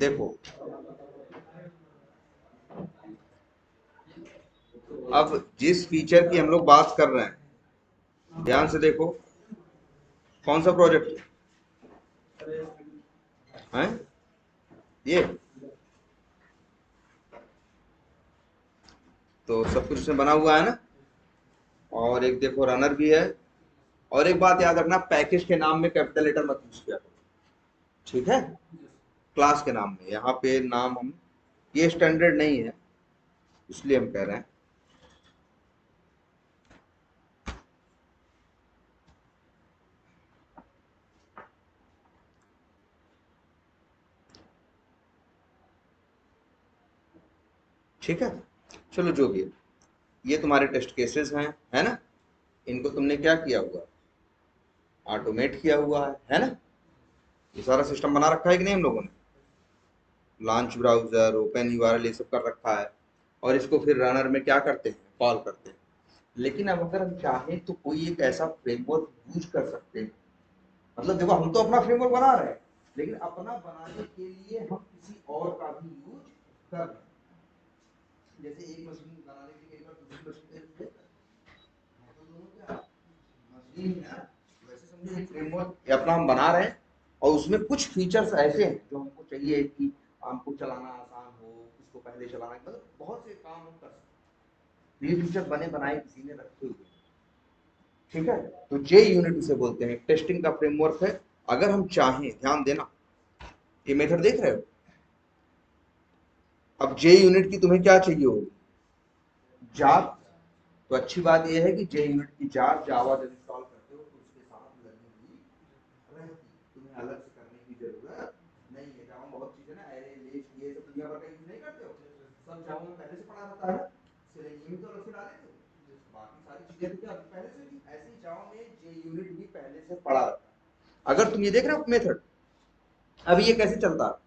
देखो अब जिस फीचर की हम लोग बात कर रहे हैं, ध्यान से देखो, कौन सा प्रोजेक्ट है ये, तो सब कुछ उसमें बना हुआ है ना। और एक देखो रनर भी है। और एक बात याद रखना, पैकेज के नाम में कैपिटल लेटर मत यूज किया करो, ठीक है। क्लास के नाम में यहाँ पे नाम हम, ये स्टैंडर्ड नहीं है इसलिए हम कह रहे हैं। ठीक है, चलो जो भी है, ये तुम्हारे टेस्ट केसेस हैं, है ना। इनको तुमने क्या किया हुआ, ऑटोमेट किया हुआ है ना। ये सारा सिस्टम बना रखा है कि नहीं हम लोगों ने, लॉन्च ब्राउजर, ओपन यूआरएल, ये सब कर रखा है। और इसको फिर रनर में क्या करते हैं, कॉल करते हैं। लेकिन अब अगर हम चाहें तो कोई एक ऐसा फ्रेमवर्क यूज कर सकते हैं। मतलब देखो, हम तो अपना फ्रेमवर्क बना रहे हैं, लेकिन अपना बनाने के लिए हम किसी और का भी यूज कर रहे हैं। जैसे एक मशीन बनाने के लिए कई बार दूसरी मशीन का यूज करते हैं, तो दोनों क्या मशीन है ना। वैसे समझो एक फ्रेमवर्क अपना हम बना रहे हैं, और उसमें कुछ फीचर्स ऐसे हैं जो हमको चाहिए कि हमको चलाना आसान हो, उसको पहले चलाना, मतलब बहुत से काम हम कर सकते हैं। ये फीचर बने बनाए किसी ने रखे हुए, ठीक है। तो जे यूनिट उसे बोलते हैं, टेस्टिंग का फ्रेमवर्क है। अगर हम चाहें, ध्यान देना, ये मेथड देख रहे हो। अब जे यूनिट की तुम्हें क्या चाहिए होगी, जार। तो अच्छी बात यह है कि जे यूनिट की जार जावा जब इंस्टॉल करते हो तो उसके साथ लगी हुई रहती, तुम्हें अलग से करने की जरूरत नहीं है। जावा में बहुत चीजें ना, एरे लिस्ट ये सब दुनिया भर का यूज नहीं करते हो, सब जावा में पहले से पड़ा रहता है। सेलेनियम तो अलग से डाले थे, बाकी सारी चीजें तो क्या पहले से भी ऐसे ही जावा में जे यूनिट भी पहले से पड़ा रहता है। अगर तुम ये देख रहे हो मेथड, अभी ये कैसे चलता है,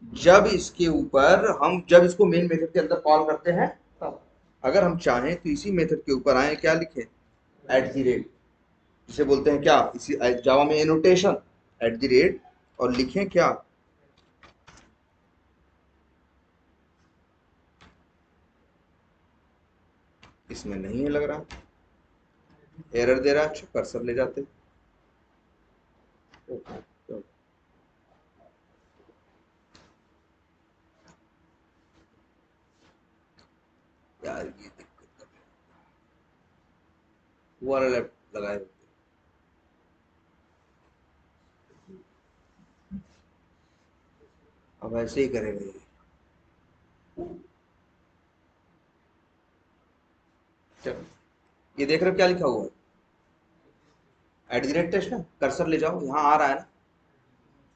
जब इसके ऊपर हम, जब इसको मेन मेथड के अंदर कॉल करते हैं तब। अगर हम चाहें तो इसी मेथड के ऊपर आए, क्या लिखें, एट द रेट, जिसे बोलते हैं क्या, इसी जावा में एनोटेशन, एट द रेट, और लिखें क्या, इसमें नहीं है लग रहा, एरर दे रहा है। अच्छा, कर्सर ले जाते, यार ये दिक्कत, वो वाला लैप लगाए होते। अब ऐसे ही करेंगे ये। चलो, ये देख रहे हो क्या लिखा हुआ है, एट द रेट टेस्ट ना, कर्सर ले जाओ, यहाँ आ रहा है ना,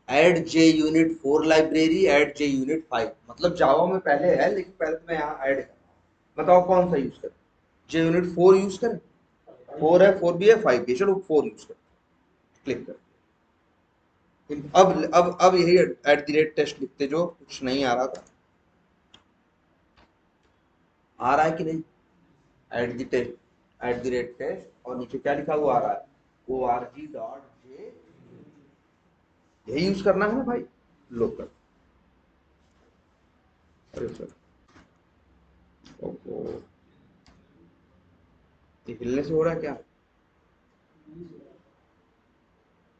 एड जे यूनिट 4 लाइब्रेरी, एड जे यूनिट 5, मतलब जावा में पहले है, लेकिन पहले तो मैं यहाँ ऐड कर, बताओ कौन सा यूज करें, जे यूनिट 4 यूज करें, 4 है, 4 भी है, 5 भी है, चलो 4 यूज करें, क्लिक कर। अब यही एट द रेट टेस्ट लिखते, जो कुछ नहीं आ रहा था, आ रहा है कि नहीं, at the test, at the rate test, और नीचे क्या लिखा हुआ आ रहा है, org.j, यही यूज करना है ना भाई, लोकल। अरे सर, ओहो, ये हिलने से हो रहा है क्या।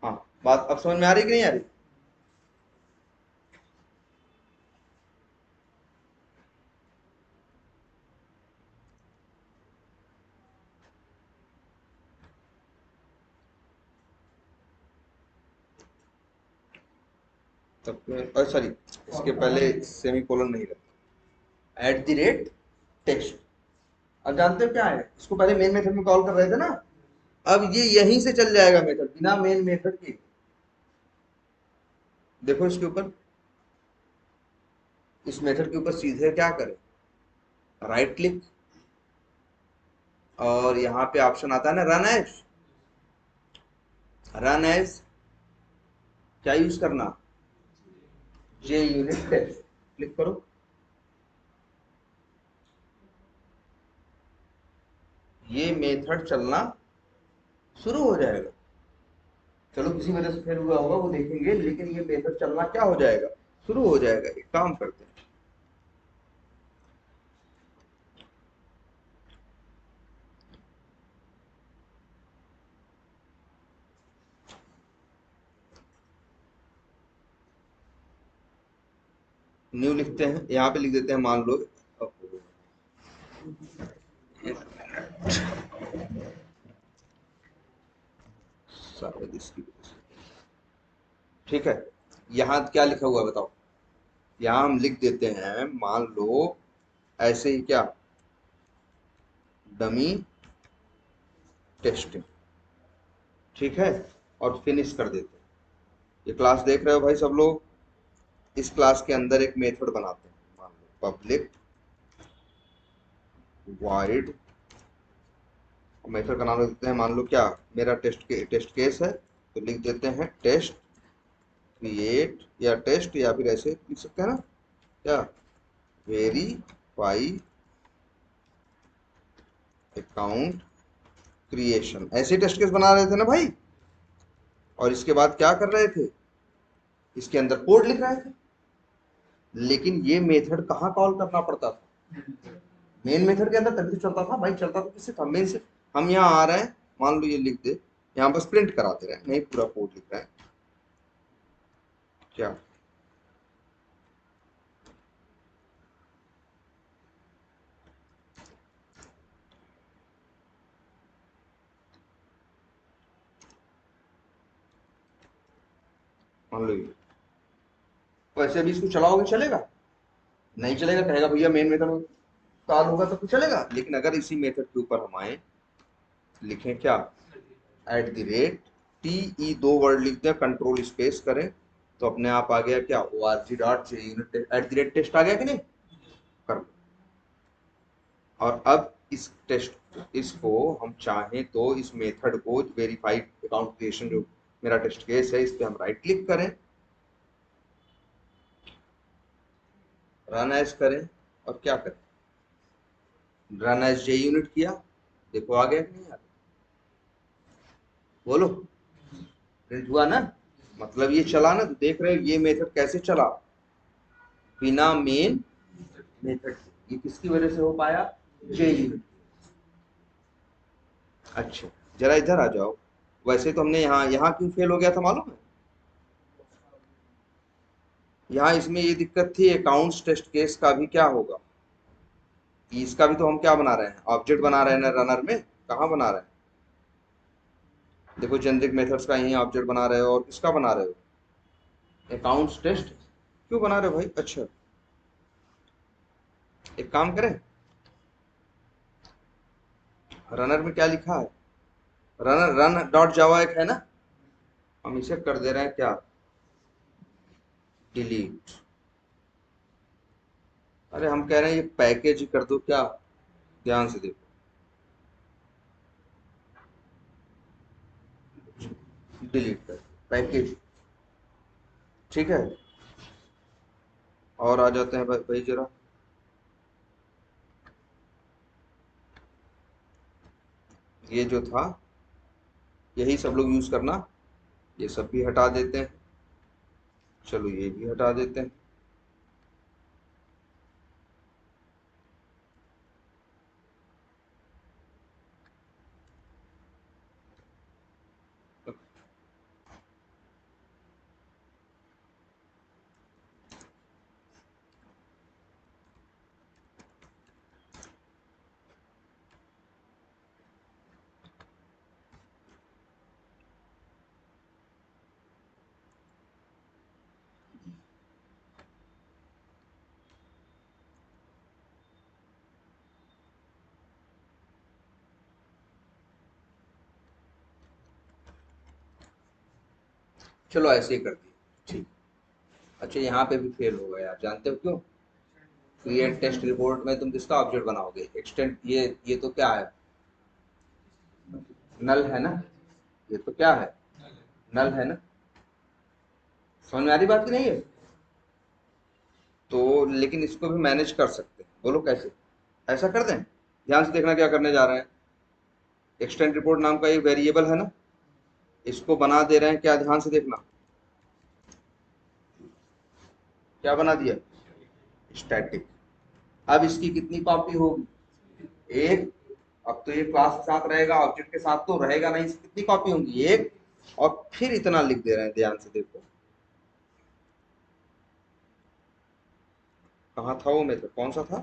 हाँ, बात अब समझ में आ रही कि नहीं आ रही। तब सॉरी, इसके पहले सेमी कोलन नहीं रहता, एट द रेट टेक्स्ट। अब जानते हो क्या है, इसको पहले मेन मेथड में कॉल कर रहे थे ना, अब ये यहीं से चल जाएगा मेथड, बिना मेन मेथड के। देखो इसके ऊपर, इस मेथड के ऊपर सीधे क्या करें, राइट क्लिक, और यहाँ पे ऑप्शन आता है ना रन एज, रन एज क्या यूज करना, जे यूनिट टेस्ट, क्लिक करो। ये मेथड चलना शुरू हो जाएगा। चलो किसी वजह से फेल हुआ होगा वो देखेंगे, लेकिन ये मेथड चलना क्या हो जाएगा, शुरू हो जाएगा। एक काम करते हैं, न्यू लिखते हैं, यहाँ पे लिख देते हैं मान लो शायद इसकी वजह से, ठीक है। यहाँ क्या लिखा हुआ है बताओ, यहाँ हम लिख देते हैं मान लो ऐसे ही, क्या, डमी टेस्टिंग, ठीक है, और फिनिश कर देते हैं। ये क्लास देख रहे हो भाई सब लोग, इस क्लास के अंदर एक मेथड बनाते हैं, मान लो पब्लिक वाइड, मेथड का नाम देते हैं मान लो क्या, मेरा टेस्ट केस है, तो लिख देते हैं टेस्ट क्रिएट, या टेस्ट, या फिर ऐसे लिख सकते हैं ना, क्या, वेरीफाई अकाउंट क्रिएशन, ऐसे टेस्ट केस बना रहे थे ना भाई। और इसके बाद क्या कर रहे थे, इसके अंदर कोड लिख रहे थे। लेकिन ये मेथड कहाँ कॉल करना पड़ता था, मेन मेथड के अंदर, तभी तो चलता था भाई। चलता तो किससे था, मेन से। हम यहाँ आ रहे हैं, मान लो ये लिख दे, यहाँ बस प्रिंट करा दे रहे हैं, नहीं पूरा कोड लिख रहे हैं, क्या, मान लो ये, वैसे भी इसको चलाओगे चलेगा, नहीं चलेगा, कहेगा भैया मेन मेथड कॉल होगा तो कुछ चलेगा। लेकिन अगर इसी मेथड के ऊपर हम आए, लिखें क्या, @ TE, 2 वर्ड लिख दें, कंट्रोल स्पेस करें, तो अपने आप आ गया क्या, org.junit @टेस्ट आ गया कि नहीं, कर लो। और अब इस टेस्ट, इसको हम चाहें तो इस मेथड को, वेरीफाइड अकाउंट क्रिएशन जो मेरा टेस्ट केस है, इस पे हम राइट क्लिक करें, रन एज करें, और क्या करें, रन एज JUnit किया, देखो आ गया कि नहीं आ गया, बोलो, प्रिंट हुआ ना, मतलब ये चला ना। तो देख रहे हो ये मेथड कैसे चला, बिना मेन मेथड के। ये किसकी वजह से हो पाया, JUnit। अच्छा, जरा इधर आ जाओ। वैसे तो हमने यहाँ यहाँ क्यों फेल हो गया था मालूम है, यहाँ इसमें ये दिक्कत थी, अकाउंट्स टेस्ट केस का भी क्या होगा, इसका भी तो हम क्या बना रहे हैं, ऑब्जेक्ट बना रहे हैं ना रनर में, कहाँ बना रहे हैं, देखो जेनेरिक मेथड्स का यही ऑब्जेक्ट बना रहे हो, और किसका बना रहे हो, अकाउंट्स टेस्ट, क्यों बना रहे हो भाई। अच्छा, एक काम करें, रनर में क्या लिखा है, रन रन डॉट जावा एक है ना, हम इसे कर दे रहे हैं क्या, डिलीट। अरे हम कह रहे हैं ये पैकेज ही कर दो क्या, ध्यान से देखो, डिलीट कर पैकेज, ठीक है। और आ जाते हैं भाई, जरा ये जो था, यही सब लोग यूज करना, ये सब भी हटा देते हैं, चलो ये भी हटा देते हैं। चलो ऐसे ही कर दिए, ठीक। अच्छा, यहाँ पे भी फेल हो गया, जानते हो क्यों, क्रिएट टेस्ट रिपोर्ट में तुम किसका ऑब्जेक्ट बनाओगे, एक्सटेंड, ये तो क्या है, नल है ना, ये तो क्या है, नल है ना, समझ में आ रही बात की नहीं है। तो लेकिन इसको भी मैनेज कर सकते हैं, बोलो कैसे, ऐसा कर दें, ध्यान से देखना क्या करने जा रहे हैं, एक्सटेंड रिपोर्ट नाम का एक वेरिएबल है ना, इसको बना दे रहे हैं क्या, ध्यान से देखना, क्या बना दिया, स्टैटिक। अब इसकी कितनी कॉपी होगी, एक। अब तो ये क्लास के साथ रहेगा, ऑब्जेक्ट के साथ तो रहेगा नहीं, इसकी कितनी कॉपी होंगी, एक। और फिर इतना लिख दे रहे हैं, ध्यान से देखो कहाँ था वो मेथड, कौन सा था,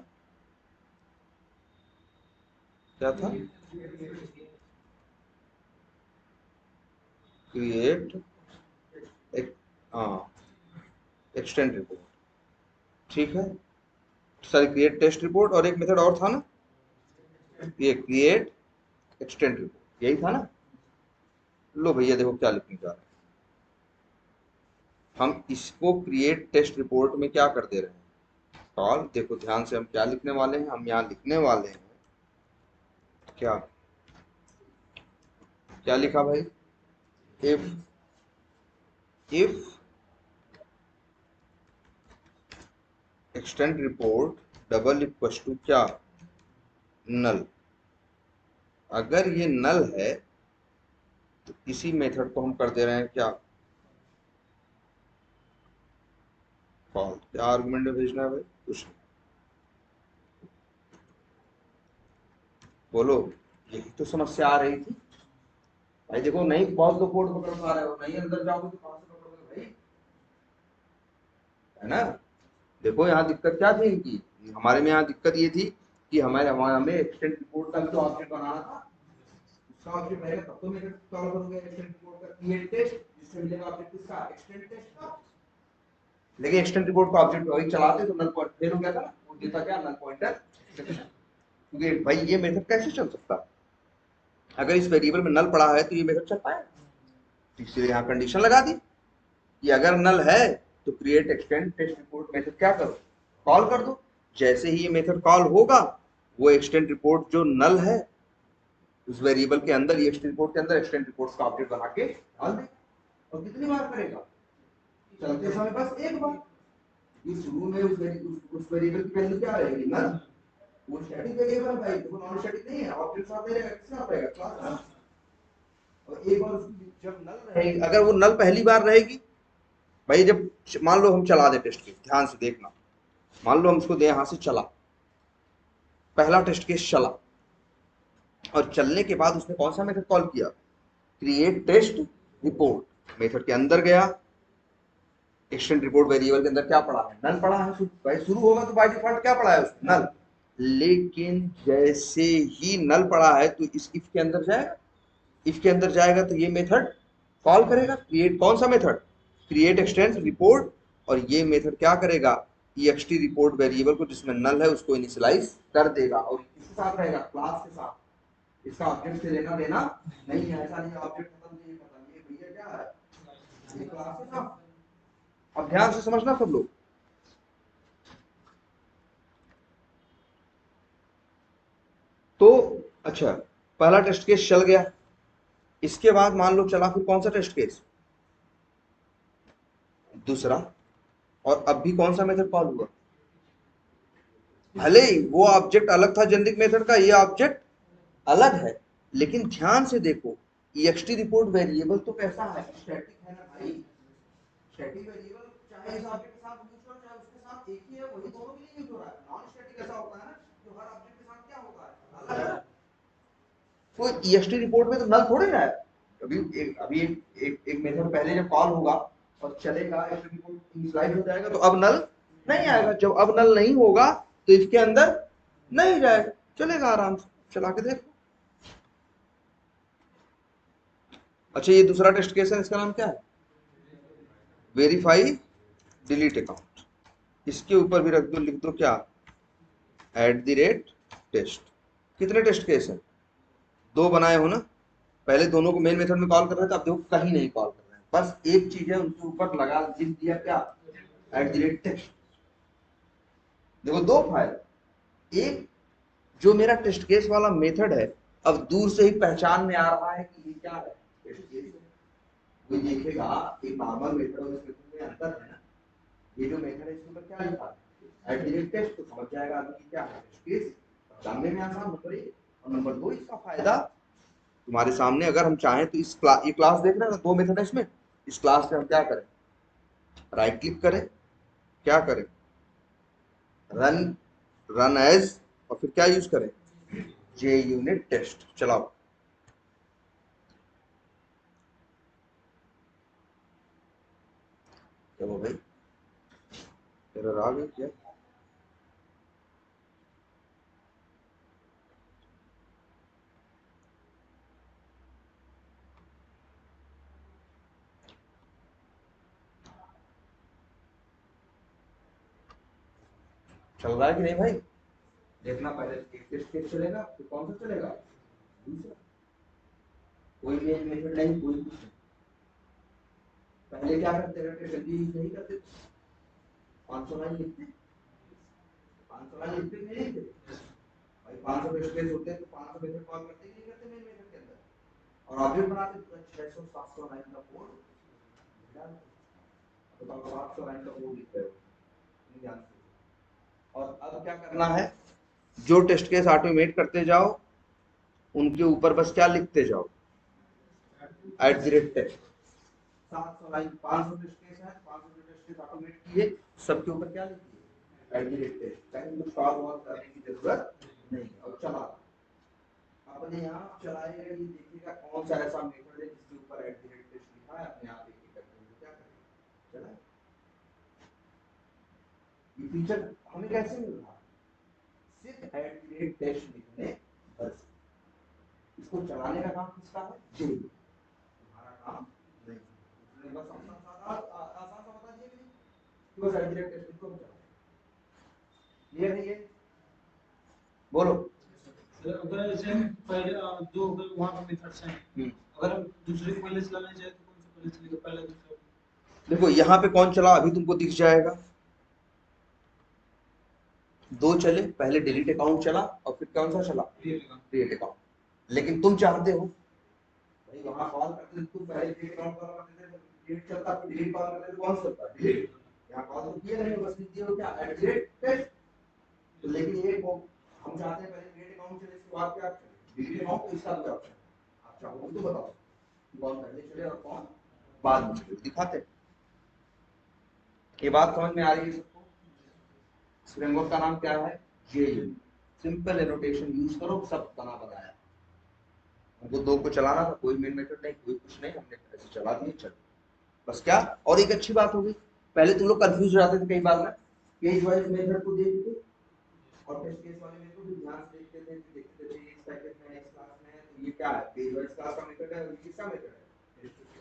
क्या था, क्रिएट एक, हाँ, एक्सटेंड रिपोर्ट, ठीक है। सॉरी, क्रिएट टेस्ट रिपोर्ट, और एक मेथड और था ना, ये क्रिएट एक्सटेंड रिपोर्ट, यही था ना। लो भैया देखो क्या लिखने जा रहे हैं हम, इसको क्रिएट टेस्ट रिपोर्ट में क्या कर दे रहे हैं, कॉल। देखो ध्यान से हम क्या लिखने वाले हैं, हम यहाँ लिखने वाले हैं क्या, क्या लिखा भाई, if extend report double equal to क्या, नल। अगर ये नल है तो इसी मेथड को हम कर दे रहे हैं क्या, कॉल। क्या आर्गुमेंट में भेजना है भाई, कुछ नहीं। बोलो, यही तो समस्या आ रही थी भाई। देखो नहीं बहुत लोग कोड पकड़ पा रहे हो, नहीं अंदर जाओगे तो कहां से पकड़ोगे भाई, है ना। देखो यहाँ दिक्कत क्या थी इनकी, हमारे में यहाँ दिक्कत ये थी कि हमें एक्सटेंड रिपोर्ट का भी तो ऑब्जेक्ट बनाना था, उसका ऑब्जेक्ट रहेगा तब तो मेरे कॉल करोगे एक्सटेंड रिपोर्ट का क्रिएट टेस्ट, जिससे मिलेगा ऑब्जेक्ट किसका, एक्सटेंड टेस्ट का। लेकिन एक्सटेंड रिपोर्ट का ऑब्जेक्ट वही चलाते तो नल पॉइंट फेल हो गया था ना, वो देता क्या, नल पॉइंटर। क्योंकि भाई ये मेथड कैसे चल सकता है, अगर इस वेरिएबल में नल पड़ा है तो ये मेथड चल पाएगा। तो इसलिए यहाँ कंडीशन लगा दी कि अगर नल है तो create extend test report method क्या करो, कॉल कर दो। जैसे ही ये मेथड कॉल होगा, वो एक्सटेंड रिपोर्ट जो नल है उस वेरिएबल के अंदर, ये एक्सटेंड रिपोर्ट के अंदर एक्सटेंड रिपोर्ट का ऑब्जेक्ट बना के डाल दे। और कितनी बार करेगा, चलते समय बस एक बार। ये शुरू में उस वेरिएबल की वैल्यू क्या रहेगी, नल। वो स्टैटिक वेरिएबल भाई, वो नॉन स्टैटिक नहीं है, ऑब्जेक्ट साथ रहेगा, किसके साथ रहेगा, क्लास का। और एक बार उसकी जब नल रहेगी, अगर वो नल पहली बार रहेगी भाई, जब मान लो हम चला दे टेस्ट केस, ध्यान से देखना, मान लो हम इसको दे यहां से चला, पहला टेस्ट केस चला, और चलने के बाद उसने कौन सा मेथड कॉल किया, क्रिएट टेस्ट रिपोर्ट। मेथड के अंदर गया, एक्सटेंड रिपोर्ट वेरिएबल के अंदर क्या पड़ा है, नल पड़ा है। भाई शुरू होगा तो बाय डिफॉल्ट क्या पड़ा है उसमें, नल। लेकिन जैसे ही नल पड़ा है तो इस इफ के अंदर जाएगा, इफ के अंदर जाएगा तो ये मेथड कॉल करेगा, क्रिएट कौन सा मेथड, क्रिएट एक्सटेंड रिपोर्ट। और ये मेथड क्या करेगा, ext रिपोर्ट वेरिएबल को जिसमें नल है उसको इनिशियलाइज कर देगा, और किसके साथ रहेगा, क्लास के साथ। इसका ऑब्जेक्ट से लेना देना नहीं है, ऐसा नहीं ऑब्जेक्ट खत्म, नहीं खत्म, ये भैया क्या है, ये क्लास के साथ। अब ध्यान से समझना सब लोग। तो अच्छा, पहला टेस्ट केस चल गया, इसके बाद मान लो चला फिर कौन सा टेस्ट केस, दूसरा। और अब भी कौन सा मेथड कॉल हुआ, भले ही वो ऑब्जेक्ट अलग था जेनरिक मेथड का, ये ऑब्जेक्ट अलग है, लेकिन ध्यान से देखो, ext रिपोर्ट वेरिएबल तो कैसा है, स्टैटिक है ना भाई। स्टैटिक वेरिएबल चाहे इस ऑब्जेक्ट के साथ यूज हो चाहे उसके साथ एक ही है, वही दोनों के लिए यूज हो रहा है। नॉन स्टैटिक ऐसा होता है ना, जो हर ऑब्जेक्ट के साथ क्या होता है, अलग अलग। कोई ext रिपोर्ट में तो नल थोड़े ना है। अभी एक मेथड पहले जब कॉल होगा और चलेगा, ext रिपोर्ट इनिशियलाइज हो जाएगा, तो अब नल नहीं आएगा। जब अब नल नहीं होगा तो इसके अंदर नहीं जाएगा, चलेगा आराम से, चला के देखो। अच्छा, ये दूसरा टेस्ट केस है, इसका नाम क्या है, वेरीफाई डिलीट अकाउंट। इसके ऊपर भी रख दो, लिख दो क्या, @टेस्ट। कितने टेस्ट केस हैं, दो बनाए हो ना। पहले दोनों को मेन मेथड में कॉल कर रहे थे, अब देखो कहीं नहीं कॉल कर रहे हैं, बस एक चीज है उनके ऊपर लगा लिख दिया क्या, @टेस्ट। देखो दो फाइल, एक जो मेरा टेस्ट केस वाला मेथड है, अब दूर से ही पहचान में आ रहा है कि ये क्या है, टेस्ट केस। कोई देखेगा एक नॉर्मल मेथड और इस मेथड में अंतर है ना, ये जो मेथड है इसके ऊपर क्या लिखा है, टेस्ट, तो समझ जाएगा आदमी क्या है टेस्ट केस, जानने में आसान। नंबर एक, और नंबर दो, इसका फायदा तुम्हारे सामने, अगर हम चाहें तो इस क्लास, ये क्लास देख रहे हैं ना, दो मेथड है इसमें, इस क्लास में हम क्या करें, राइट क्लिक करें, क्या करें, रन रन एज, और फिर क्या यूज करें, जे यूनिट टेस्ट। चलाओ। क्या वो भाई तेरा राग है क्या? चल रहा है कि नहीं भाई? देखना, पहले टेस्ट केस चलेगा, फिर कौन सा चलेगा, दूसरा। कोई भी मेथड नहीं, कोई कुछ नहीं। पहले क्या करते रहते, जल्दी यूज नहीं करते, 500 लाइन लिखते, 500 लाइन लिखते नहीं लिखते भाई, 500 टेस्ट केस होते हैं तो 500 मेथड कॉल करते नहीं करते मेन मेथड के अंदर, और ऑब्जेक्ट बनाते तो 600 700 लाइन का कोड डालते। बताओ 700 लाइन का कोड लिखते हो, नहीं जानते। और अब क्या करना है, जो टेस्ट केस ऑटोमेट करते जाओ उनके ऊपर बस क्या लिखते जाओ, @टेस्ट। 700 लाइन 500 टेस्ट केस है, 500 टेस्ट केस ऑटोमेट किए, सबके ऊपर क्या लिखिए, @टेस्ट। कहीं कुछ कॉल वॉल करने की जरूरत नहीं। और चला अपने आप चलाएगा, ये देखिएगा कौन सा ऐसा मेथड है जिसके ऊपर @टेस्ट लिखा है, अपने आप एक करके क्या करेगा, चला। ये फीचर हमें कैसे मिल रहा है, सिर्फ @टेस्ट लिखने बस। इसको चलाने का काम किसका है, जी तुम्हारा काम नहीं। उसने बस अपना आसान सा बता दिया कि बस @टेस्ट लिखो चलाओ। क्लियर है ये? बोलो। अगर ऐसे पहले दो अगर वहाँ पे मेथड्स हैं, अगर हम दूसरे को पहले चलाना चाहे तो कौन सा पहले चलेगा, पहला दूसरा? देखो यहाँ पे कौन चला अभी तुमको दिख जाएगा, दो चले, पहले डिलीट अकाउंट चला और फिर कौन सा चला, क्रिएट अकाउंट। लेकिन तुम चाहते हो भाई वहां कॉल करते थे, तुम पहले क्रिएट अकाउंट कॉल करते थे, डिलीट चलता, फिर डिलीट कॉल करते थे, कौन सा चलता, डिलीट। यहाँ कॉल तो किए नहीं, बस लिख दिए हो क्या, @टेस्ट। तो लेकिन ये हम चाहते हैं पहले क्रिएट अकाउंट चले, इसके बाद क्या चले, डिलीट अकाउंट। तो इसका भी ऑप्शन आप चाहो तो बताओ कौन पहले चले और कौन बाद में चले, दिखाते हैं। ये बात समझ में आ रही है सबको? फ्रेमवर्क का नाम क्या है, जेयू। सिंपल एनोटेशन यूज करो, सब बना बताया। हमको दो को चलाना था, कोई मेन मेथड नहीं, कोई कुछ नहीं, हमने ऐसे चला दिए, चलो बस। क्या और एक अच्छी बात हो गई, पहले तुम लोग कंफ्यूज हो जाते थे कई बार ना, केस वाइज मेथड को देख के और टेस्ट केस वाले मेथड को ध्यान से देखते थे, देखते थे इस पैकेज में इस क्लास में है तो ये क्या है, पेज वाइज क्लास का मेथड है और ये किसका मेथड है।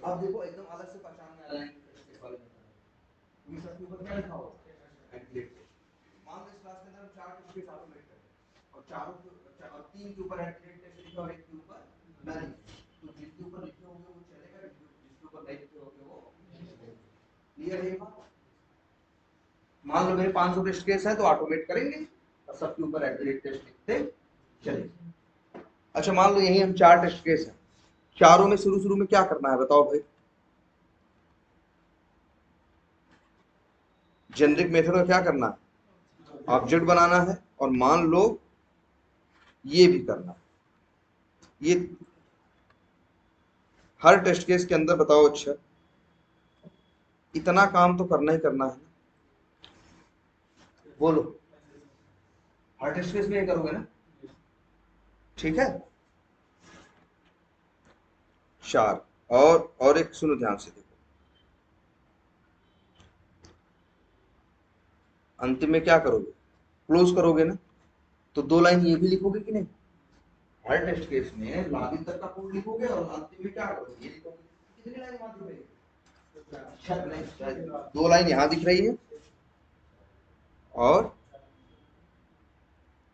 अब देखो एकदम अलग से पहचान में आ रहा है टेस्ट केस वाले मेथड। ये सबके ऊपर क्या लिखा होगा, एग्जैक्ट। मान लो इस क्लास के अंदर हम 4 टेस्ट केस ऑटोमेट करें और चारों और 3 के ऊपर एग्जैक्ट टेस्ट लिखा और एक के ऊपर नल। तो जिसके ऊपर लिखे होंगे वो चलेगा, जिसके ऊपर नहीं लिखे होंगे वो क्लियर है बात? मान लो मेरे 500 टेस्ट केस है तो ऑटोमेट करेंगे और सबके ऊपर एग्जैक्ट टेस्ट लिखते चलेंगे। अच्छा मान लो यही हम 4 टेस्ट केस हैं, चारों में शुरू में क्या करना है बताओ भाई, जेनरिक मेथड का क्या करना है, ऑब्जेक्ट बनाना है, और मान लो ये भी करना है। ये हर टेस्ट केस के अंदर बताओ, अच्छा इतना काम तो करना ही करना है, बोलो। हर टेस्ट केस में ये करोगे ना, ठीक है। 4 और एक सुनो ध्यान से देखो, अंतिम में क्या करोगे, क्लोज करोगे ना, तो 2 लाइन ये भी लिखोगे कि नहीं, हर टेस्ट केस में लॉगिन तक का कोड लिखोगे और अंतिम में क्या करोगे, ये लिखोगे। कितनी लाइन वहां दिख रही है, 2 लाइन यहां दिख रही है और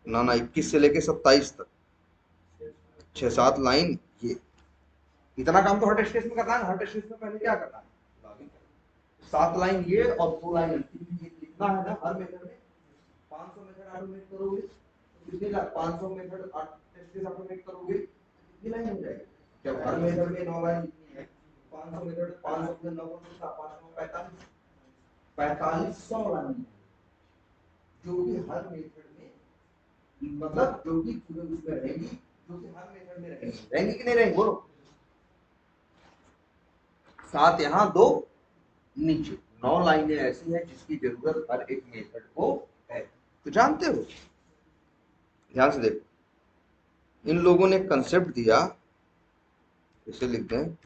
ना 21 से लेके 27 तक 6-7 लाइन। ये इतना काम तो हर टेस्ट केस में करना है। हर टेस्ट केस में पहले क्या करना है, लॉगिन करना। 7 लाइन ये और 2 लाइन अंतिम ये लिखना है ना हर मेथड में। 500 मेथड ऑटोमेट करोगे तो कितनी line, 500 method test case automate करोगे कितनी लाइन हो जाएगी, जब हर मेथड में 9 लाइन लिखनी है, 500 मेथड 500 में 9 कितना, 545 4500 लाइन, जो कि हर मेथड में, मतलब जो कि पूरे उसमें रहेंगी, जो कि हर मेथड में रहेंगी कि नहीं रहेंगी, बोलो। 7 यहाँ 2 नीचे, 9 लाइनें ऐसी हैं जिसकी जरूरत हर एक मेथड को है। तो जानते हो, ध्यान से देखो, इन लोगों ने कंसेप्ट दिया, इसे लिखते हैं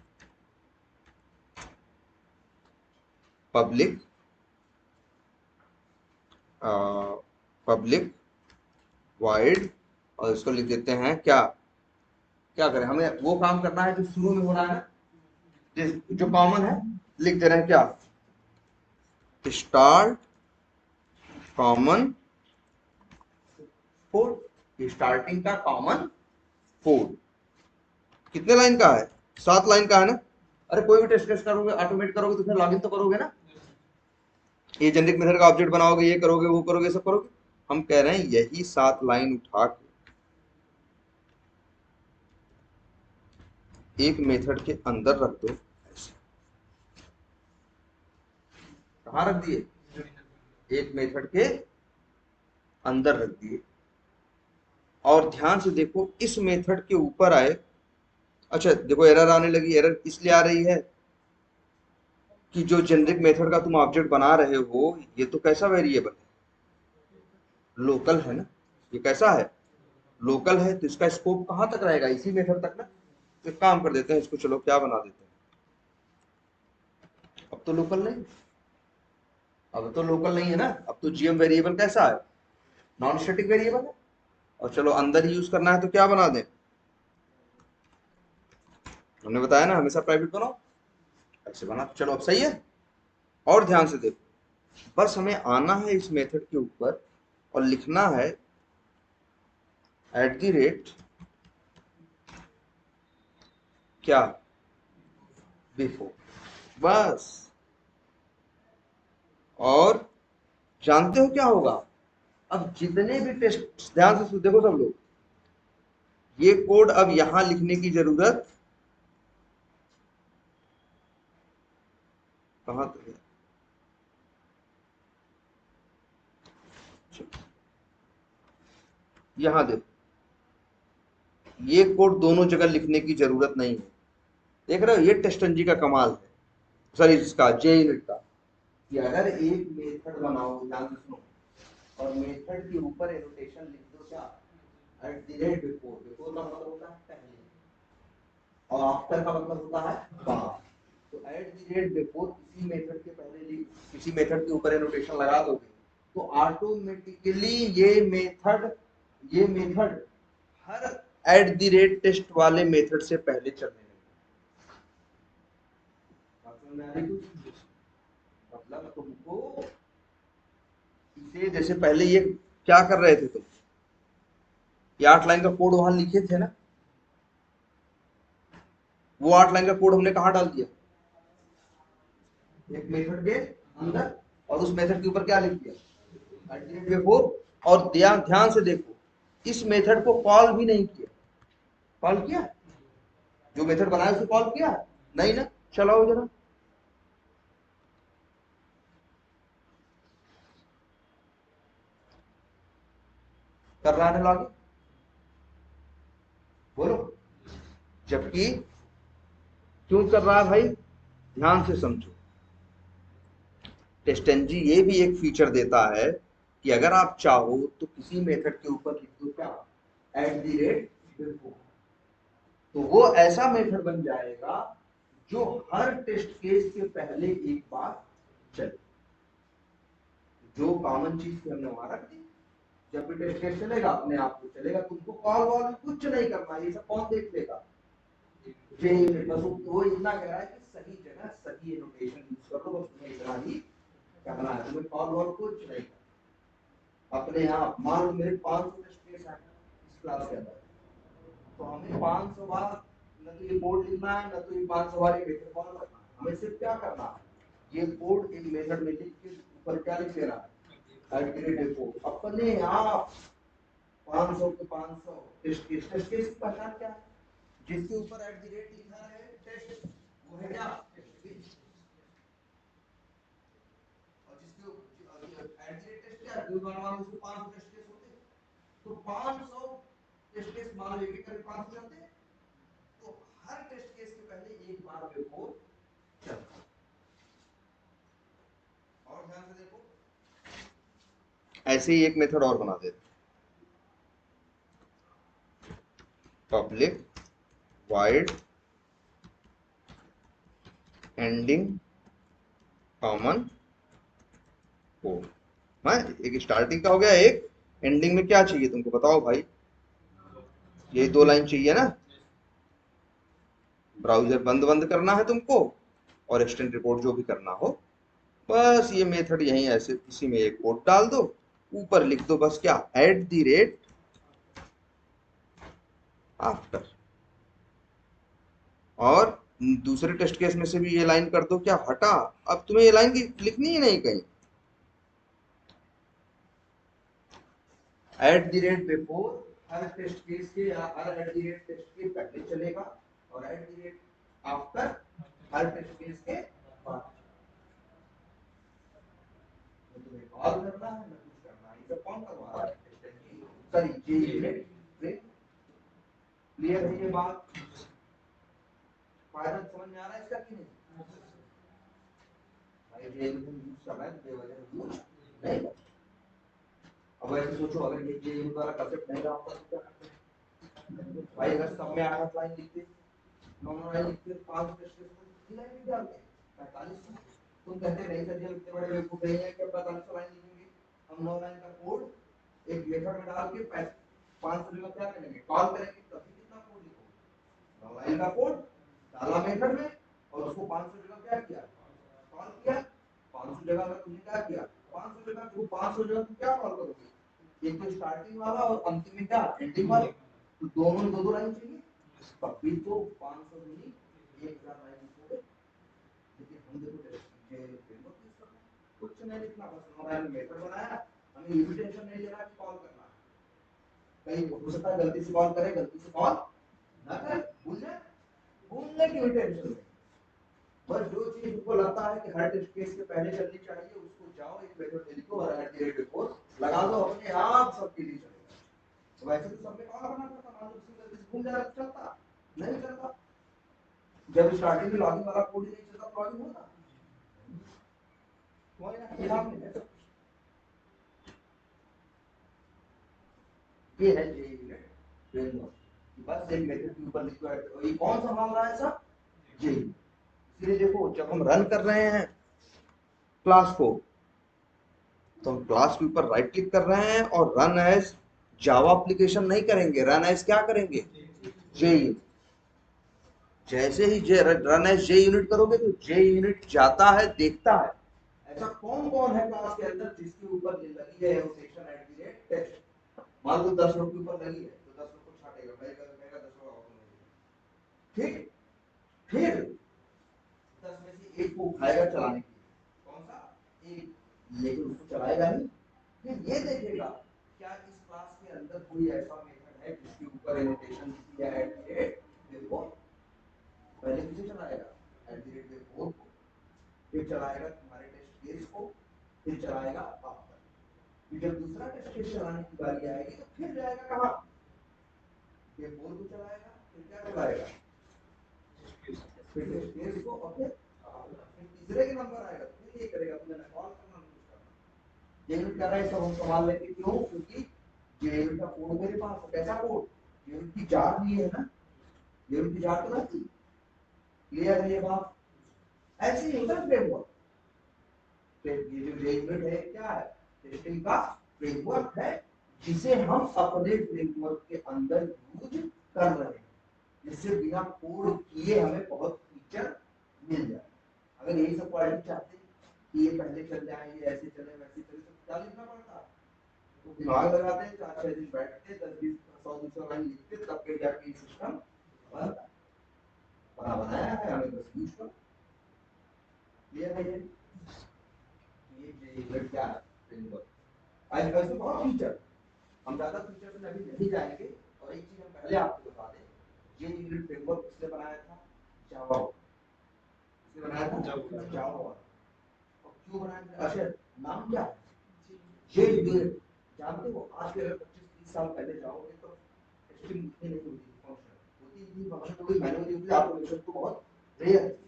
पब्लिक पब्लिक वाइड, और इसको लिख देते हैं क्या, क्या करें, हमें वो काम करना है जो शुरू में हो रहा है ना, जो कॉमन है, लिख दे रहे हैं क्या, स्टार्ट कॉमन कोड, स्टार्टिंग का कॉमन कोड। कितने लाइन का है, 7 लाइन का है ना। अरे कोई भी टेस्ट केस करोगे, ऑटोमेट करोगे तो फिर लॉगिन तो करोगे ना, ये जेनरिक मेथड का ऑब्जेक्ट बनाओगे, ये करोगे, वो करोगे, सब करोगे। हम कह रहे हैं यही 7 लाइन उठा के एक मेथड के अंदर रख दो। कहाँ रख दिए, एक मेथड के अंदर रख दिए। और ध्यान से देखो, इस मेथड के ऊपर आए, अच्छा देखो एरर आने लगी, एरर इसलिए आ रही है कि जो जेनरिक मेथड का तुम ऑब्जेक्ट बना रहे हो, ये तो कैसा वेरिएबल है, लोकल है ना, ये कैसा है, लोकल है, तो इसका स्कोप कहाँ तक रहेगा, इसी मेथड तक ना। तो एक काम कर देते हैं इसको, चलो क्या बना देते हैं, अब तो लोकल नहीं, अब तो लोकल नहीं है ना, अब तो जीएम वेरिएबल कैसा है, नॉन स्टैटिक वेरिएबल है। और चलो अंदर ही यूज करना है तो क्या बना दें, हमने बताया ना हमेशा प्राइवेट बनाओ, ऐसे बना, चलो अब सही है। और ध्यान से देखो, बस हमें आना है इस मेथड के ऊपर और लिखना है @ क्या, बिफोर, बस। और जानते हो क्या होगा, अब जितने भी टेस्ट, ध्यान से देखो सब लोग, ये कोड अब यहां लिखने की जरूरत कहां तक है, यहां देखो, ये कोड दोनों जगह लिखने की जरूरत नहीं है। देख रहे हो, ये टेस्टनजी का कमाल है, सॉरी इसका JUnit का, कि अगर एक मेथड बनाओ, ध्यान से सुनो, और मेथड के ऊपर एनोटेशन लिख दो क्या, बिफोर, बिफोर का मतलब होता है पहले, और आफ्टर का मतलब होता है बाद। तो बिफोर किसी मेथड के पहले किसी मेथड के ऊपर एनोटेशन लगा दोगे तो ऑटोमेटिकली ये मेथड हर टेस्ट वाले मेथड से पहले चलने लगेगा। मतलब तुमको इसे, जैसे पहले ये क्या कर रहे थे तुम, ये 8 लाइन का कोड वहां लिखे थे ना, वो 8 लाइन का कोड हमने कहा डाल दिया, एक मेथड के अंदर, और उस मेथड के ऊपर क्या लिख दिया, बिफोर। और ध्यान ध्यान से देखो, इस मेथड को कॉल भी नहीं किया, कॉल किया, जो मेथड बनाया उसे कॉल किया नहीं ना, चलाओ जरा, कर रहा है ना लॉगिन, बोलो, जबकि क्यों कर रहा है भाई, ध्यान से समझो, टेस्टनजी ये भी एक फीचर देता है कि अगर आप चाहो तो किसी मेथड के ऊपर लिख दो क्या, बिफोर, तो वो ऐसा मेथड बन जाएगा जो हर टेस्ट केस के पहले एक बार चले, जो कॉमन चीज थी हमने वहां रख दी, जब भी टेस्ट केस चलेगा अपने आप को चलेगा, तुमको कॉल वॉल कुछ नहीं करना, ये सब कौन देख लेगा, बस वो इतना कह रहा है कि सही जगह सही एनोटेशन यूज कर लो, बस तुम्हें इतना ही करना है, तुम्हें कॉल वॉल कुछ नहीं करना। अपने यहाँ मान लो मेरे 500 टेस्ट केस है इस क्लास के अंदर, तो हमें 500 बार न तो ये कोड लिखना है, न तो ये 500 बार ये मेथड कॉल करना है, हमें सिर्फ क्या करना है, ये कोड एक मेथड में लिख के ऊपर क्या लिख देना है, अपने आप 500 के 500 टेस्ट केस की पहचान क्या है, जिसके ऊपर लिखा है टेस्ट, वो है क्या, और जिसके टेस्ट क्या है, उसके 500 टेस्ट केस होते हैं, तो 500 टेस्ट केस मान लो एक करके 500 चलते हैं, तो हर टेस्ट केस के पहले एक बार बिफोर चलता है। ऐसे ही एक मेथड और बना देते, public wide ending common code. हाँ, एक स्टार्टिंग का हो गया, एक एंडिंग में क्या चाहिए तुमको बताओ भाई, यही 2 लाइन चाहिए ना। ब्राउजर बंद बंद करना है तुमको और एक्सटेंड रिपोर्ट जो भी करना हो, बस ये मेथड यहीं ऐसे इसी में एक कोड डाल दो, ऊपर लिख दो बस क्या, @ आफ्टर। और दूसरे टेस्ट केस में से भी ये लाइन कर दो क्या, हटा। अब तुम्हें ये लाइन की लिखनी ही नहीं कहीं, @बिफोर हर टेस्ट केस के या हर टेस्ट के पहले चलेगा, और आफ्टर हर टेस्ट केस के बाद। तुम्हें कॉल करना है ना कुछ करना है, ये सब कौन करवा रहा है, सॉरी JUnit। क्लियर है ये बात, फायदा समझ में आ रहा है इसका कि नहीं भाई, JUnit यूज कर रहा है बेवजह यूज नहीं। अब ऐसे सोचो अगर ये JUnit वाला कंसेप्ट नहीं रहा होता तो क्या करते भाई, अगर सब में 8 लाइन लिखते, 9 लाइन लिखते, 5 टेस्ट केस में 3 लाइन लिख डालते 45। तुम कहते नहीं सर, ये इतने बड़े बेवकूफ नहीं है कि 45 लाइन लिखेंगे। हम 9 लाइन का कोड एक मेथड में डाल के 500 जगह क्या करेंगे, कॉल करेंगे, तभी कितना कोड लिखोगे। 9 लाइन का कोड डाला मेथड में और उसको 500 जगह क्या किया, कॉल किया। 500 जगह अगर तुमने क्या किया, 500 जगह, तो 500 जगह तुम क्या कॉल करोगे, एक तो स्टार्टिंग वाला और अंतिम में क्या, एंडिंग वाला, तो दोनों 2 लाइन चाहिए, तब भी तो 500 नहीं 1000 लाइन लिखोगे। लेकिन हम देखो फ्रेमवर्क यूज करना है, कुछ नहीं लिखना, बस हमारा मेथड बनाया, हमें ये भी टेंशन नहीं लेना कि कॉल करना है, कहीं हो सकता है गलती से कॉल करे, गलती से कॉल ना करे, भूलने की भी टेंशन नहीं। बस जो चीज तुमको लगता है कि हर टेस्ट केस के पहले चलनी चाहिए, उसको जाओ एक मेथड में लिखो और @बिफोर लगा दो, अपने आप सब के लिए चलेगा। वैसे तो सब में कॉल करना पड़ता, मान लो किसी गलती से भूल जा रहा, चलता नहीं चलता। जब स्टार्टिंग में लॉगिन वाला कोड ही नहीं चलता तो लॉगिन होता कोई ना, हिसाब नहीं है। ये है JUnit फ्रेमवर्क, बस एक मेथड के ऊपर लिखो है, ये कौन संभाल रहा है सब, JUnit। इसलिए देखो जब हम रन कर रहे हैं क्लास को, तो हम क्लास के ऊपर राइट क्लिक कर रहे हैं और रन एज जावा एप्लीकेशन नहीं करेंगे, रन एज क्या करेंगे, JUnit। जैसे ही रन एज JUnit करोगे तो JUnit जाता है, देखता है ऐसा कौन कौन है क्लास के अंदर जिसके ऊपर लगी है एनोटेशन @टेस्ट। मान लो 10 लोग के ऊपर लगी है तो 10 लोग को छाटेगा, कहेगा 10 लोग और ठीक, फिर 10 में से एक को उठाएगा चलाने के लिए, कौन सा एक, लेकिन उसको चलाएगा नहीं। फिर ये देखेगा क्या इस क्लास के अंदर कोई ऐसा मेथड है जिसके ऊपर एनोटेशन लिखी है @बिफोर, पहले किसे चलाएगा, @बिफोर को, फिर चलाएगा तुम्हारे टेस्ट केस को, फिर चलाएगा आफ्टर। फिर जब दूसरा टेस्ट केस चलाने की बारी आएगी तो फिर जाएगा कहाँ, बिफोर को चलाएगा, फिर क्या चलाएगा, फिर टेस्ट केस को, और फिर तीसरे के नंबर आएगा तो फिर ये करेगा, तो मैंने कॉल करना नहीं कुछ करना। JUnit कर रहा है सब हम संभाल लेंगे, क्यों, क्योंकि JUnit का कोड मेरे पास है। कैसा कोड, JUnit की जार भी है ना, JUnit की जार तो रहती। क्लियर है ये बात, ऐसे ही होता है फ्रेमवर्क। ये जो JUnit है क्या है, टेस्टिंग का फ्रेमवर्क है, जिसे हम अपने फ्रेमवर्क के अंदर यूज कर रहे हैं, जिससे बिना कोड किए हमें बहुत फीचर मिल जाए। अगर यही सब क्वालिटी चाहते कि ये पहले चल जाए, ये ऐसे चले वैसे चले, तो क्या लिखना पड़ता, तो दिमाग लगाते हैं, 4-6 दिन बैठते, 10-20-100-200 लाइन लिखते, तब के जाके सिस्टम बनाया है, हमें बस यूज करो। क्लियर है ये क्या है फ्रेमवर्क। आज वैसे बहुत फीचर, हम ज्यादा फीचर में अभी नहीं जाएंगे। और एक चीज हम पहले आपको बता दें, ये यूनिट फ्रेमवर्क किसने बनाया था, जावा, किसने बनाया था, जावा। और क्यों बनाया था, अच्छा नाम क्या है, ये यूनिट। जानते हो आज के 25-30 साल पहले जाओगे तो स्ट्रिंग इतनी नहीं होती थी, फंक्शन होती थी, फंक्शन तो कोई मैनुअली होती, ऑटोमेशन तो बहुत रेयर है,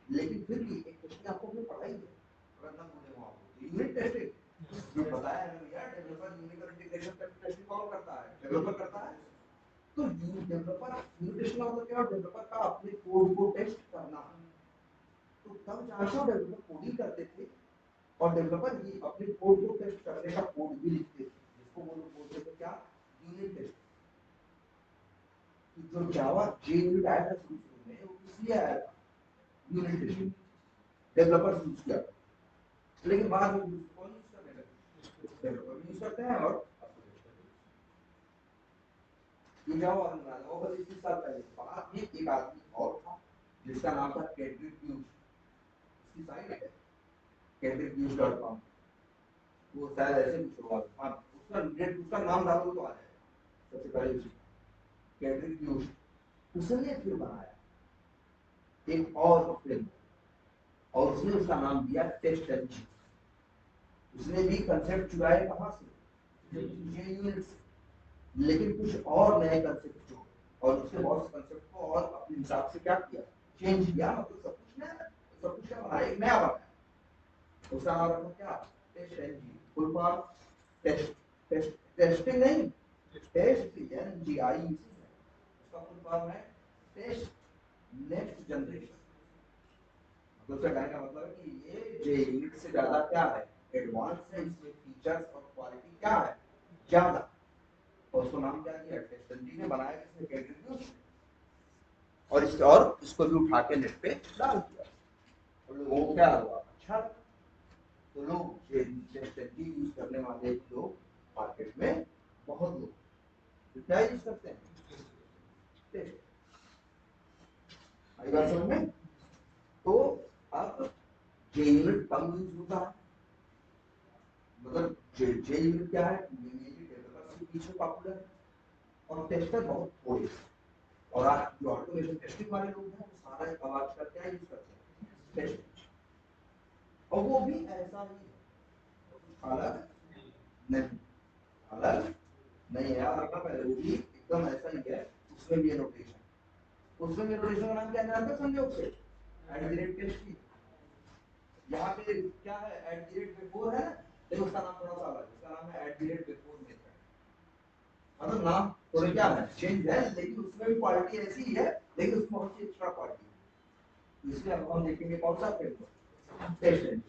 लेकिन फिर भी एक टेस्टिंग आपको पढ़ाई है, अगर ना बोले वहां यूनिट टेस्टिंग जो बताया है यार, डेवलपर करता है। तो डेवलपर यूनिट टेस्ट का मतलब क्या है? डेवलपर का अपने कोड को टेस्ट करना। तो तब जाकर डेवलपर कोडिंग करते थे और डेवलपर ही अपने कोड को टेस्ट करने का कोड भी लिखते थे, जिसको वो लोग बोलते थे क्या? Unit test. जो जावा JUnit आया था शुरू में, वो किस लिए आया था? यूनिट टेस्ट डेवलपर यूज किया, लेकिन बाद में कौन यूज करने लगे? डेवलपर यूज करते हैं। और ये जावा बना वो 25 साल पहले। बाद में एक आदमी और था जिसका नाम था केंड्रिक ब्यूज। उसकी साइट है kendrickviews.com। वो शायद ऐसे कुछ होगा। हाँ, उसका नाम डालो तो आ जाएगा सबसे पहले उसी केंड्रिक ब्यूज। उसने फिर बनाया एक और फिल्म और उसने उसका नाम दिया टेस्ट एंजिन। उसने भी कंसेप्ट चुराए कहां से? JUnit से, लेकिन कुछ और नए कंसेप्ट जो, और उसने बहुत से कंसेप्ट को और अपने हिसाब से क्या किया? चेंज किया। मतलब सब कुछ क्या बनाया? एक नया बनाया। उसका नाम रखा क्या? Test engine. Full form testing नहीं, टेस्ट NGI। उसका फुल फॉर्म है टेस्ट नेक्स्ट जनरेशन। दूसरा कहने का मतलब है कि ये JUnit से ज्यादा क्या है? एडवांस है। इसमें फीचर्स और क्वालिटी क्या है? ज्यादा। और उसको नाम क्या दिया? Test engine. ने बनाया किसने? Cedric Beust. और इसको भी उठा के नेट पे डाल दिया और लोगों को क्या हुआ? अच्छा। तो लोग टेस्ट एंजिन यूज करने वाले लोग मार्केट में बहुत लोग तो क्या यूज करते हैं? टेस्ट। आई बात समझ में? तो अब JUnit कम यूज होता है। मतलब JUnit क्या है? मेनली डेवलपर्स के पीछे पॉपुलर है और टेस्टर बहुत थोड़े। और आज जो ऑटोमेशन टेस्टिंग वाले लोग हैं वो सारा एक आवाज का क्या यूज करते हैं? टेस्ट। और वो भी ऐसा ही है, अलग नहीं, अलग नहीं है। याद रखना पहले, वो भी एकदम ऐसा ही है। उसमें भी नोटेशन, उसमें भी नोटेशन का नाम क्या जानते हैं? संयोग से @टेस्ट की। यहाँ पे क्या है? @बिफोर है, लेकिन उसका नाम थोड़ा सा अलग है। उसका नाम है @बिफोर मेथड। मतलब नाम थोड़े क्या है? चेंज है, लेकिन उसमें भी क्वालिटी ऐसी ही है, लेकिन उसमें बहुत सी एक्स्ट्रा क्वालिटी है। इसलिए अब हम देखेंगे कौन सा फ्रेमवर्क? Test engine.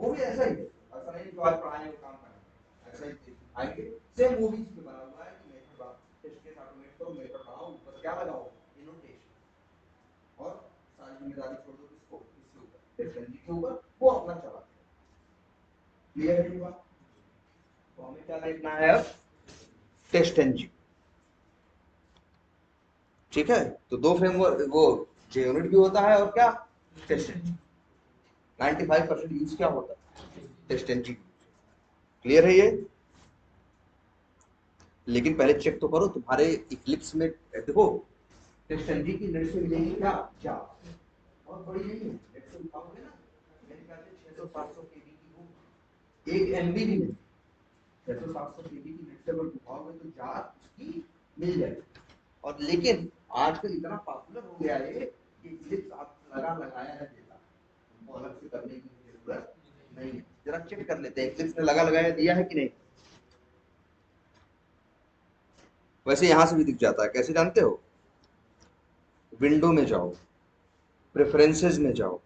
वो भी ऐसा ही है, ऐसा नहीं जो आज पढ़ाने में काम करना है, ऐसा ही आएंगे। सेम मूवीज पे बना हुआ है कि मेथड बना, टेस्ट केस ऑटोमेट करो, मेथड बनाओ, ऊपर क्या लगाओ? एनोटेशन। और सारी जिम्मेदारी छोड़ दो किसको? इसके ऊपर, टेस्ट एंजिन के ऊपर। वो अपना चलाते हैं। क्लियर है ये बात? तो हमें क्या लिखना है अब? Test engine. ठीक है। तो दो फ्रेमवर्क, वो JUnit भी होता है और क्या? Test engine. 95% यूज क्या होता है? Test engine. क्लियर है ये? लेकिन पहले चेक तो करो तुम्हारे इक्लिप्स में। देखो टेस्ट एंजिन की नेट से मिलेगी क्या? बहुत बड़ी नहीं है। नेट से उठाओगे ना, मेरे ख्याल से 600-700 KB की होगी, 1 MB भी नहीं। 600-700 KB की नेट से अगर उठाओगे तो जार उसकी मिल जाएगी। और लेकिन आजकल इतना पॉपुलर हो गया है कि इक्लिप्स आप लगाया है देता, तुमको अलग से करने की जरूरत नहीं है। जरा चेक कर लेते हैं इक्लिप्स ने लगाया दिया है कि नहीं। वैसे यहां से भी दिख जाता है, कैसे जानते हो? विंडो में जाओ, प्रेफरेंसेस में जाओ,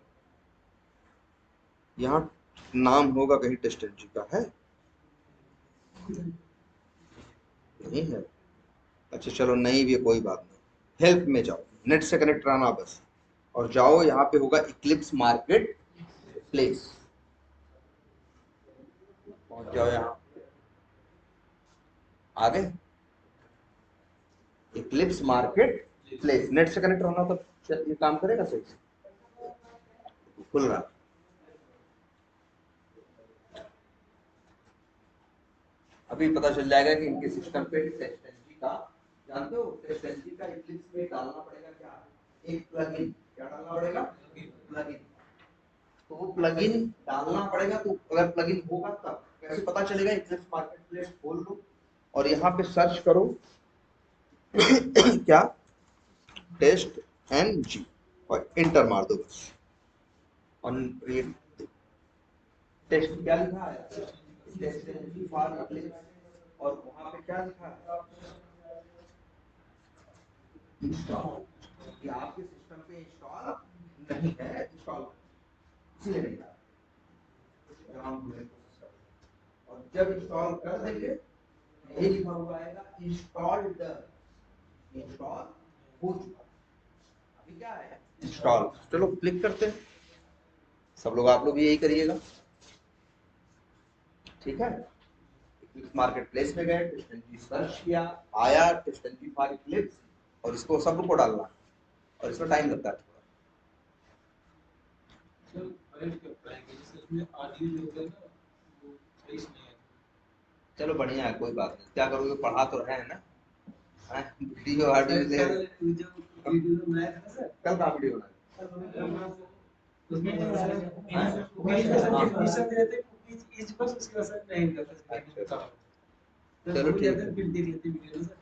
यहाँ नाम होगा कहीं टेस्ट एंजिन का, है? नहीं है? अच्छा चलो, नहीं भी है कोई बात नहीं। हेल्प में जाओ, नेट से कनेक्ट रहना बस, और जाओ यहाँ पे होगा इक्लिप्स मार्केट प्लेस। पहुंच जाओ यहाँ, आ गए इक्लिप्स मार्केट प्लेस। नेट से कनेक्ट रहना तो ये काम करेगा सही से? खुल रहा। अभी पता चल जाएगा कि इनके सिस्टम पे टेस्ट एंजिन का, जानते हो टेस्ट एंजिन का इक्लिप्स में डालना पड़ेगा क्या? एक प्लगइन। क्या डालना पड़ेगा? प्लगइन। तो वो प्लगइन डालना पड़ेगा। तो अगर प्लगइन होगा तब कैसे पता चलेगा? इक्लिप्स मार्केट प्लेस खोल लो और यहाँ पे सर्च करो क्या? टेस्ट एंजिन, और इंटर मार दो बस। और ये टेस्ट क्या लिखा है? टेस्ट एंजिन फॉर इक्लिप्स और वहां पे क्या लिखा है, इंस्टॉल, कि आपके सिस्टम पे इंस्टॉल नहीं है, इंस्टॉल इसलिए नहीं था जब हम पूरे प्रोसेस कर रहे हैं। और जब इंस्टॉल कर देंगे ये लिखा हुआ आएगा इंस्टॉल्ड, इंस्टॉल हो चुका, अभी क्या है इंस्टॉल। चलो क्लिक करते हैं, सब लोग, आप लोग भी यही करिएगा, ठीक है। मार्केट प्लेस में गए, टेस्टनजी सर्च किया, आया टेस्टनजी फॉर इक्लिप्स, और इसको सब को डालना है, और इसमें टाइम लगता है थोड़ा। सर करेक्ट कर पाएंगे जैसे इसमें ऑडियो जो होता है ना वो सही से नहीं है। चलो बढ़िया है, कोई बात नहीं, क्या करोगे, पढ़ा तो रहे हैं ना, वीडियो ऑडियो से जो वीडियो बनाया था ना सर, कल का वीडियो बना, उसमें डिफिनेशन दे देते इस बस उसका सर नहीं करता। चलो ठीक है, फिर देख लेते वीडियो सर।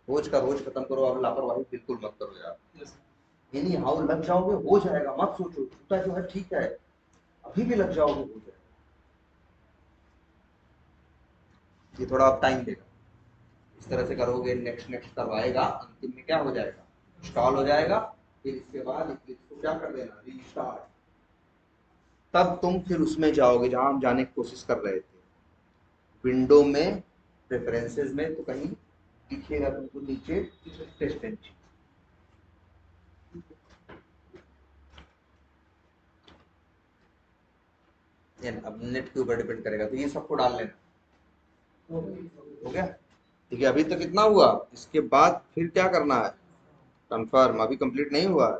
रोज का रोज खत्म करो, अब लापरवाही बिल्कुल मत करो यार, यस एनी हाउ लग जाओगे हो जाएगा, मत सोचो छूटा जो है ठीक है, अभी भी लग जाओगे हो जाएगा, ये थोड़ा आप टाइम देगा, इस तरह से करोगे, नेक्स्ट नेक्स्ट करवाएगा, अंतिम में क्या हो जाएगा, इंस्टॉल हो जाएगा। फिर इसके बाद इसको क्या कर देना, रीस्टार्ट, तब तुम फिर उसमें जाओगे जहां हम जाने की कोशिश कर रहे थे, विंडो में प्रेफरेंसेस में, तो कहीं दिखेगा तुमको नीचे टेस्टबेंच, अब नेट के ऊपर डिपेंड करेगा, तो ये सबको डाल लेना, हो गया, ठीक है। अभी तक इतना हुआ, इसके बाद फिर क्या करना है, कंफर्म, अभी कंप्लीट नहीं हुआ है,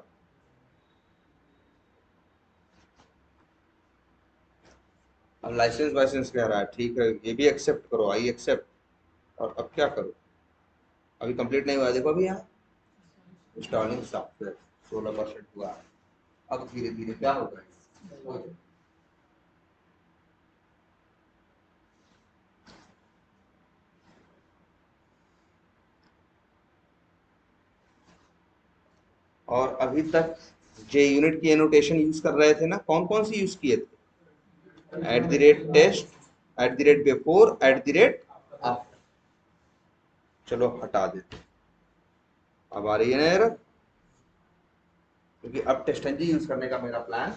अब लाइसेंस वाइसेंस कह रहा है, ठीक है, ये भी एक्सेप्ट करो, आई एक्सेप्ट, और अब क्या करो, अभी कंप्लीट नहीं हुआ, देखो अभी यहाँ इंस्टॉलिंग सॉफ्टवेयर 16% हुआ है, अब धीरे धीरे क्या होगा, हो जाएगा। और अभी तक जे यूनिट की एनोटेशन यूज कर रहे थे ना, कौन कौन सी यूज किए थे, @टेस्ट, @बिफोर, @आफ्टर, चलो हटा देते, अब आ रही है ना एरर, क्योंकि अब टेस्टनजी यूज करने का मेरा प्लान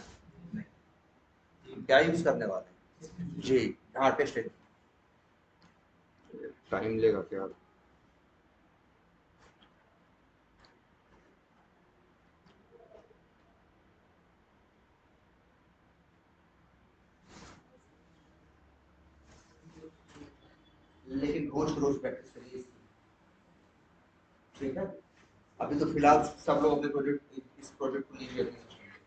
नहीं, क्या यूज करने वाले, जे, हाँ टेस्ट, टाइम लेगा क्या, लेकिन रोज रोज प्रैक्टिस करिए इसकी, ठीक है। अभी तो फिलहाल सब लोग अपने प्रोजेक्ट, इस प्रोजेक्ट को लीजिए अपने सिस्टम में,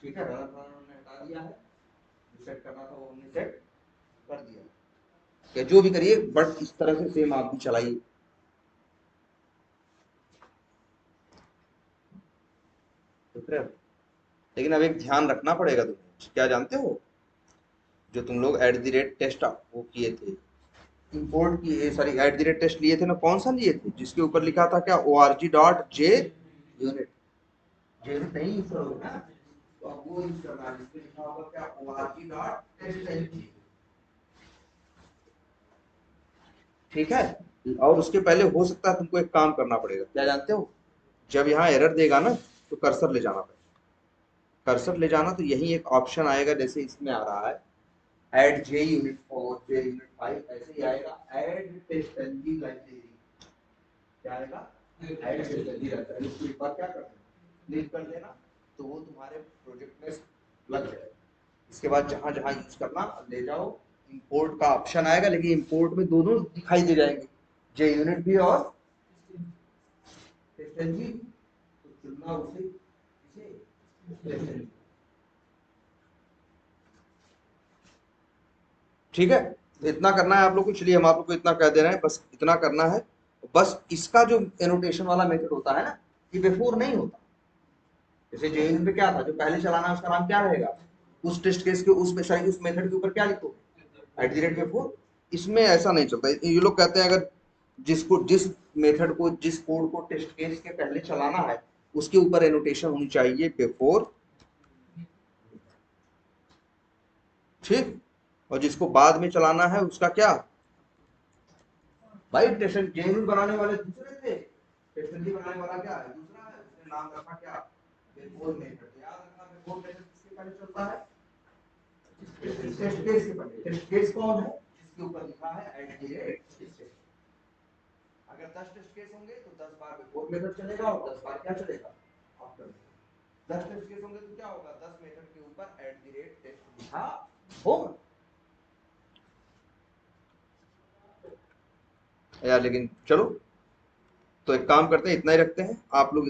ठीक है, रनर हमने हटा दिया है, जो सेट करना था वो हमने सेट कर दिया, या जो भी करिए, बट इस तरह से सेम आप भी चलाइए, ठीक है। लेकिन अब एक ध्यान रखना पड़ेगा तुम्हें, क्या जानते हो, जो तुम लोग @टेस्ट वो किए थे, इंपोर्ट किए, सॉरी @टेस्ट लिए थे ना, कौन सा लिए थे, जिसके ऊपर लिखा था क्या, org.junit, जेयूनिट नहीं यूज करोगे ना, तो अब वो यूज करना है, जिसपे लिखा होगा क्या, org.testng, ठीक है। और उसके पहले हो सकता है तुमको एक काम करना पड़ेगा, क्या जानते हो, जब यहाँ एरर देगा ना, तो कर्सर ले जाना पड़ेगा, कर्सर ले जाना, तो यही एक ऑप्शन आएगा, जैसे इसमें आ रहा है ऐड जे यूनिट 4, जे यूनिट 5, ऐसे ही आएगा ऐड टेस्टनजी लाइब्रेरी, क्या आएगा, ऐड टेस्टनजी लाइब्रेरी, उसको एक बार क्या कर देना, क्लिक कर देना, तो वो तुम्हारे प्रोजेक्ट में लग जाएगा। इसके बाद जहां जहां यूज करना ले जाओ, इंपोर्ट का ऑप्शन आएगा, लेकिन इंपोर्ट में दोनों दिखाई दे जाएंगे, जे यूनिट भी और टेस्टनजी, तो चुनना उसे, इसे टेस्टनजी, ठीक है। तो इतना करना है आप लोग को, चलिए हम आप लोग को इतना कह दे रहे हैं, बस इतना करना है, बस इसका जो एनोटेशन वाला मेथड होता है ना, ये बिफोर नहीं होता, जैसे जेएनयू में क्या था, जो पहले चलाना है उसका नाम क्या रहेगा, उस टेस्ट केस के उस मेथड के ऊपर क्या लिखो, @बिफोर, इसमें ऐसा नहीं चलता, ये लोग कहते हैं अगर जिसको जिस मेथड को, जिस कोड को टेस्ट केस के पहले चलाना है, उसके ऊपर एनोटेशन होनी चाहिए बिफोर, ठीक, और जिसको बाद में चलाना है उसका क्या भाई, टेस्ट जेएनयू बनाने वाले दूसरे थे, टेस्ट बनाने वाला क्या है दूसरा है, उसने नाम रखा क्या बेफोर मेथड। याद रखना बेफोर मेथड किसके पहले चलता है, टेस्ट केस के पहले। टेस्ट केस कौन है, जिसके ऊपर लिखा है @टेस्ट। अगर 10 टेस्ट केस होंगे तो 10 बार बिफोर मेथड चलेगा और 10 बार क्या चलेगा आफ्टर। 10 टेस्ट केस होंगे तो क्या होगा, 10 मेथड के ऊपर @टेस्ट लिखा होगा यार। लेकिन चलो, तो एक काम करते हैं, इतना ही रखते हैं आप लोग।